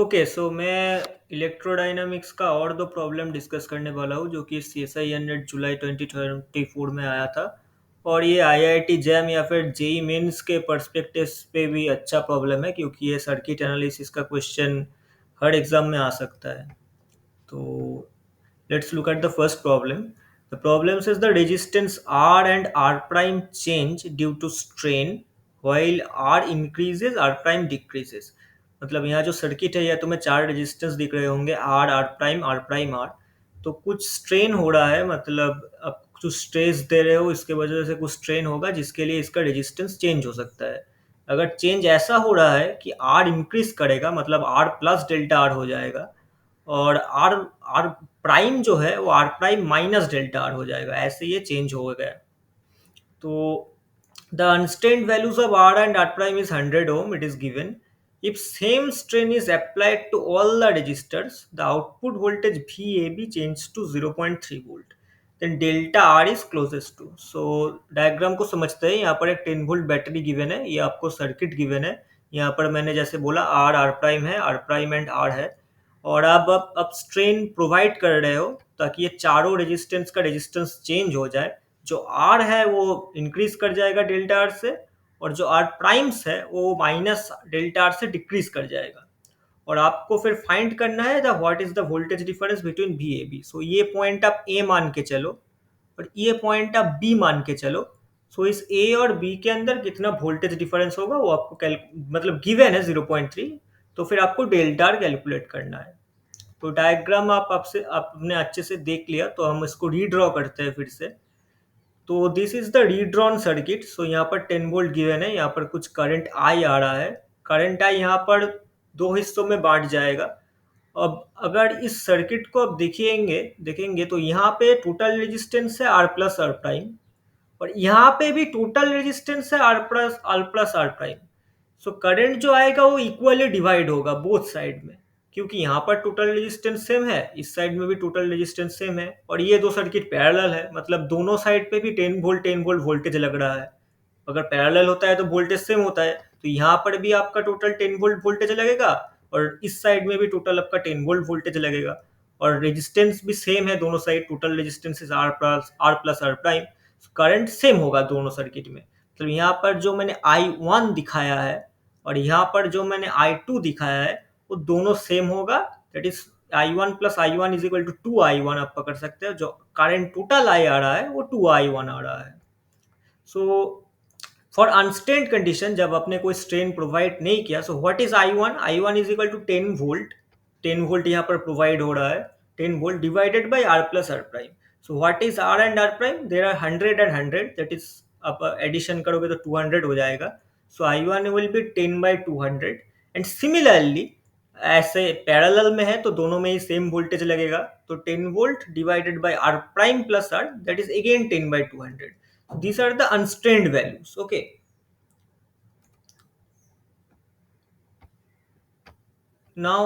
Okay, सो मैं electrodynamics का और दो प्रॉब्लम डिस्कस करने वाला हूँ जो कि CSI नेट जुलाई 2024 में आया था। और ये IIT जैम या फिर जेई मेंस के पर्सपेक्टिव पे भी अच्छा प्रॉब्लम है क्योंकि ये सर्किट एनालिसिस का क्वेश्चन हर एग्जाम में आ सकता है। तो let's look at the first problem. The problem says the resistance R and R prime change due to strain while R increases R prime decreases. मतलब यहाँ जो सर्किट है या तुम्हें चार रेजिस्टेंस दिख रहे होंगे R प्राइम R। तो कुछ स्ट्रेन हो रहा है, मतलब अब कुछ स्ट्रेस दे रहे हो, इसके वजह से कुछ स्ट्रेन होगा जिसके लिए इसका रेजिस्टेंस चेंज हो सकता है। अगर चेंज ऐसा हो रहा है कि R इंक्रीज करेगा मतलब R प्लस डेल्टा R हो जाएगा, और आर आर प्राइम जो है वो R prime minus delta R हो जाएगा, ऐसे ये चेंज हो गया। तो the unstrained values of R and R prime is 100 ohm, it is given. If same strain is applied to all the resistors, the output voltage VAB changes to 0.3 volt. Then delta R is closest to. So diagram को समझते हैं। यहाँ पर एक 10 volt battery given है, ये आपको circuit given है। यहाँ पर मैंने जैसे बोला R R प्राइम है, R प्राइम एंड R है, और अब स्ट्रेन प्रोवाइड कर रहे हो ताकि ये चारों रेजिस्टेंस का रेजिस्टेंस चेंज हो जाए। जो आर है वो इंक्रीज कर जाएगा डेल्टा आर से, और जो आर प्राइम्स है वो माइनस डेल्टा आर से डिक्रीज कर जाएगा। और आपको फिर फाइंड करना है the what is the voltage difference between B A B. So ये पॉइंट आप ए मान के चलो और ये पॉइंट आप बी मान के चलो। सो इस ए और बी के अंदर कितना वोल्टेज डिफरेंस होगा वो आपको मतलब गिवन है 0.3। तो फिर आपको डेल्टा आर कैलकुलेट करना है। तो डायग्राम आपने अच्छे से देख लिया, तो हम इसको रीड्रॉ करते हैं फिर से। तो this is the redrawn circuit. So यहाँ पर 10 वोल्ट गिवन है, यहाँ पर कुछ करंट आई आ रहा है। करंट आई यहाँ पर दो हिस्सों में बांट जाएगा। अब अगर इस सर्किट को अब देखेंगे देखेंगे तो यहाँ पे टोटल रेजिस्टेंस है आर प्लस आर प्राइम, और यहाँ पे भी टोटल रेजिस्टेंस है R plus R prime. So current जो आएगा वो इक्वली डिवाइड होगा बोथ साइड में, क्योंकि यहाँ पर टोटल रेजिस्टेंस सेम है, इस साइड में भी टोटल रेजिस्टेंस सेम है, और ये दो सर्किट पैरेलल है, मतलब दोनों साइड पे भी 10 वोल्ट वोल्टेज लग रहा है। अगर पैरेलल होता है तो वोल्टेज सेम होता है, तो यहाँ पर भी आपका टोटल 10 वोल्ट वोल्टेज लगेगा और इस साइड में भी टोटल आपका 10 वोल्ट वोल्टेज लगेगा। और रेजिस्टेंस भी सेम है दोनों side, total resistance is R plus R prime. Current same होगा दोनों सर्किट में। तो यहाँ पर जो मैंने I1 दिखाया है और यहाँ पर जो मैंने I2 दिखाया है वो दोनों सेम होगा। That is I1 plus I1 is equal to 2I1 आप पकड़ सकते हो। जो करंट टोटल आई आ रहा है वो 2I1 आ रहा है। सो फॉर अनस्ट्रेन्ड कंडीशन, जब आपने कोई स्ट्रेन प्रोवाइड नहीं किया, so what is I one is equal to 10 volt. 10 volt यहाँ पर प्रोवाइड हो रहा है, 10 volt divided by R plus R prime. So what is R and R prime, there are 100 and 100, that is आप addition करोगे तो 200 हो जाएगा। So I1 will be 10/200। And similarly ऐसे पैरेलल में है तो दोनों में ही सेम वोल्टेज लगेगा, तो 10 volt divided by R prime plus R, that is again 10/200। These are the unstrained values. Okay. Now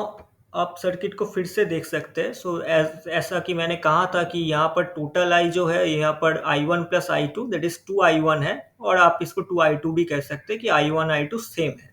आप सर्किट को फिर से देख सकते हैं। सो ऐसा कि मैंने कहा था कि यहाँ पर टोटल आई जो है, यहाँ पर I1 plus I2 that is 2I1 है, और आप इसको 2I2 भी कह सकते हैं कि I1 I2 सेम है।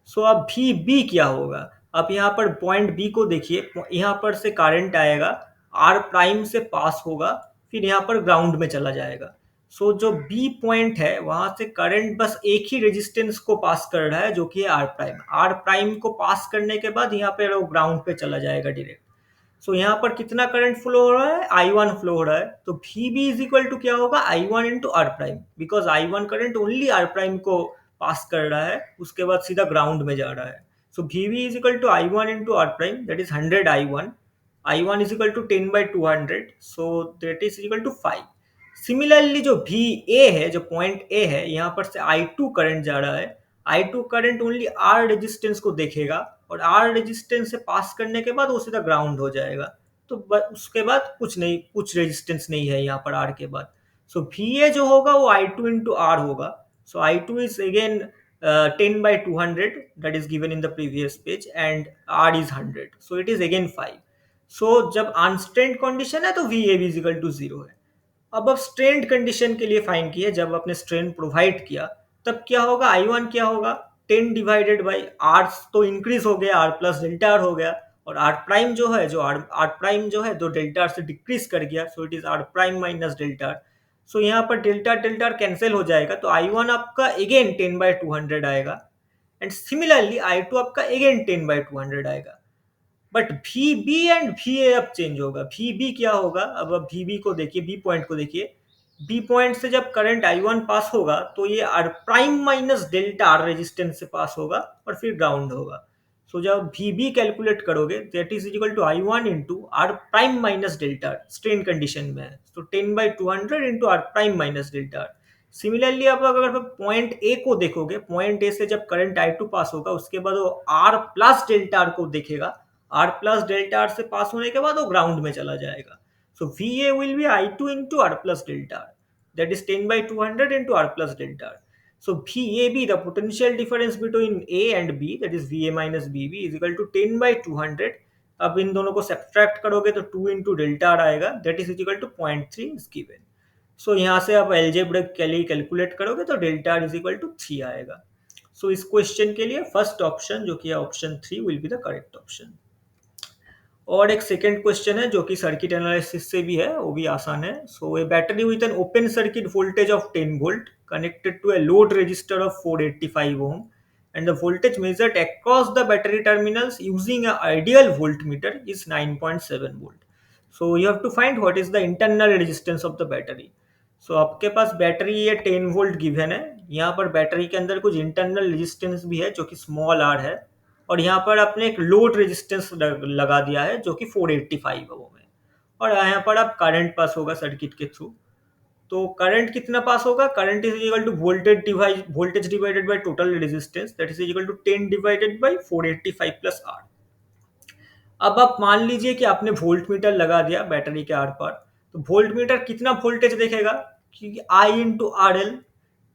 सो अब भी बी क्या होगा। आप यहाँ पर पॉइंट बी को देखिए, यहाँ पर से करंट आएगा, आर प्राइम से पास होगा, फिर यहाँ पर ग्राउंड में चला जाएगा। सो जो बी पॉइंट है वहां से करंट बस एक ही रेजिस्टेंस को पास कर रहा है जो कि है आर प्राइम। आर प्राइम को पास करने के बाद यहाँ पे वो ग्राउंड पे चला जाएगा डायरेक्ट। सो यहाँ पर कितना करंट फ्लो हो रहा है, I1 फ्लो हो रहा है। तो V B is equal to क्या होगा, I1 into R prime, because I1 current only R prime को पास कर रहा है, उसके बाद सीधा ग्राउंड में जा रहा है। So V B is equal to I1 into R prime, that is 100 I1। I1 is equal to 10/200, so that is equal to 5। Similarly जो वी ए है, जो पॉइंट ए है, यहाँ पर से I2 करंट जा रहा है। I2 current only are resistance को देखेगा, और आर रेजिस्टेंस से पास करने के बाद वो सीधा ग्राउंड हो जाएगा। तो उसके बाद कुछ नहीं, कुछ रेजिस्टेंस नहीं है यहाँ पर आर के बाद। सो वी ए जो होगा वो I2 इंटू आर होगा। So I2 is again 10/200, that is given in the previous page, and R is 100, so it is again 5। सो जब अनस्ट्रेन्ड कंडीशन है तो V A is equal to 0 है। अब स्ट्रेन्ड कंडीशन के लिए फाइन किए, जब आपने स्ट्रेन प्रोवाइड किया तब क्या होगा, I1 क्या होगा, 10 डिवाइडेड बाई आर तो इंक्रीज हो गया, आर प्लस डेल्टा आर हो गया, और आर प्राइम जो है, जो आर प्राइम जो है, तो डेल्टा आर से डिक्रीज कर गया, so it is R prime minus delta R. So यहाँ पर डेल्टा डेल्टा आर कैंसिल हो जाएगा, तो आई वन आपका अगेन 10/200 आएगा, एंड सिमिलरली आई टू आपका अगेन 10/200 आएगा। But V B and V A अब चेंज होगा। वी बी क्या होगा, अब वी बी को देखिए, बी पॉइंट को देखिए। बी पॉइंट से जब करंट आई वन पास होगा तो ये R prime minus delta R resistance से पास होगा और फिर ग्राउंड होगा। सो जब वी बी कैलकुलेट करोगे, that is equal to I one into R prime minus delta R, strain condition में है, तो 10/200 into R prime minus delta R. Similarly आप अगर पॉइंट ए को देखोगे, पॉइंट ए से जब करंट आई टू पास होगा उसके बाद वो आर प्लस डेल्टा आर को देखेगा, आर प्लस डेल्टा आर से पास होने के बाद वो ग्राउंड में चला जाएगा। So V A will be I two into R plus delta R, that is 10/200 into R plus delta R. So VAB, the potential difference between A and B, that is VA minus BB, is equal to 10/200। अब इन दोनों को subtract करोगे तो 2 into delta R आएगा, that is equal to 0.3 is given. So यहाँ से आप algebraically calculate करोगे तो delta R is equal to 3 आएगा। सो इस क्वेश्चन के लिए फर्स्ट ऑप्शन जो कि option 3 will be the correct option. और एक सेकेंड क्वेश्चन है जो कि सर्किट एनालिसिस से भी है, वो भी आसान है। So a battery with an open circuit voltage of 10 volt connected to a load resistor of 485 ohm and the voltage measured across the battery terminals using an ideal voltmeter is 9.7 volt. So you have to find what is the internal resistance of the battery. So आपके पास battery ये 10 volt given है, यहाँ पर battery के अंदर कुछ internal resistance भी है जो कि स्मॉल आर है, और यहाँ पर आपने एक लोड रेजिस्टेंस लगा दिया है जो कि 485 ओम है, और यहाँ पर आप करंट पास होगा सर्किट के थ्रू। तो करंट कितना पास होगा, current is equal to voltage divided by total resistance, that is equal to 10 divided by 485 plus R. अब आप मान लीजिए कि आपने वोल्ट मीटर लगा दिया बैटरी के आर पर, तो वोल्ट मीटर कितना वोल्टेज देखेगा, क्योंकि आई इंटू आर एल,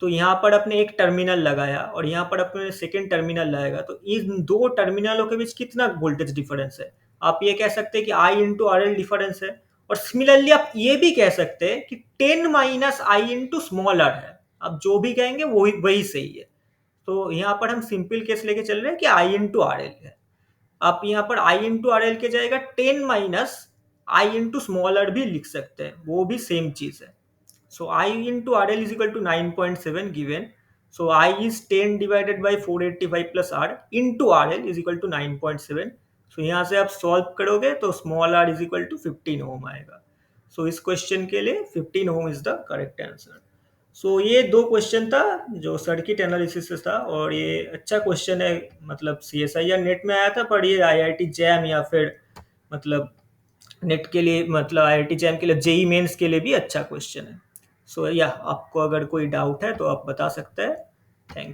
तो यहाँ पर अपने एक टर्मिनल लगाया और यहाँ पर अपने सेकेंड टर्मिनल लगाएगा, तो इन दो टर्मिनलों के बीच कितना वोल्टेज डिफरेंस है, आप ये कह सकते हैं कि आई इंटू आर एल डिफरेंस है। और सिमिलरली आप ये भी कह सकते हैं कि 10 minus I into small R है, आप जो भी कहेंगे वही वही सही है। तो यहाँ पर हम सिंपल केस लेके चल रहे हैं कि आई इंटू आर एल है, आप यहाँ पर आई इंटू आर एल के जाएगा 10 minus I into small R भी लिख सकते हैं, वो भी सेम चीज है। So I into R L is equal to 9.7 given, so I is 10 divided by 485 plus R into R L is equal to 9.7। So यहाँ से आप सॉल्व करोगे तो small R is equal to 15 ohm आएगा। So इस question के लिए 15 ohm is the correct answer. सो ये दो क्वेश्चन था जो सर्किट एनालिसिस से था, और ये अच्छा क्वेश्चन है, मतलब CSIR नेट में आया था, पर ये IIT जैम या फिर मतलब नेट के लिए, मतलब IIT जैम के लिए, जेई मेंस के लिए भी अच्छा क्वेश्चन है। सो या आपको अगर कोई डाउट है तो आप बता सकते हैं। Thank you.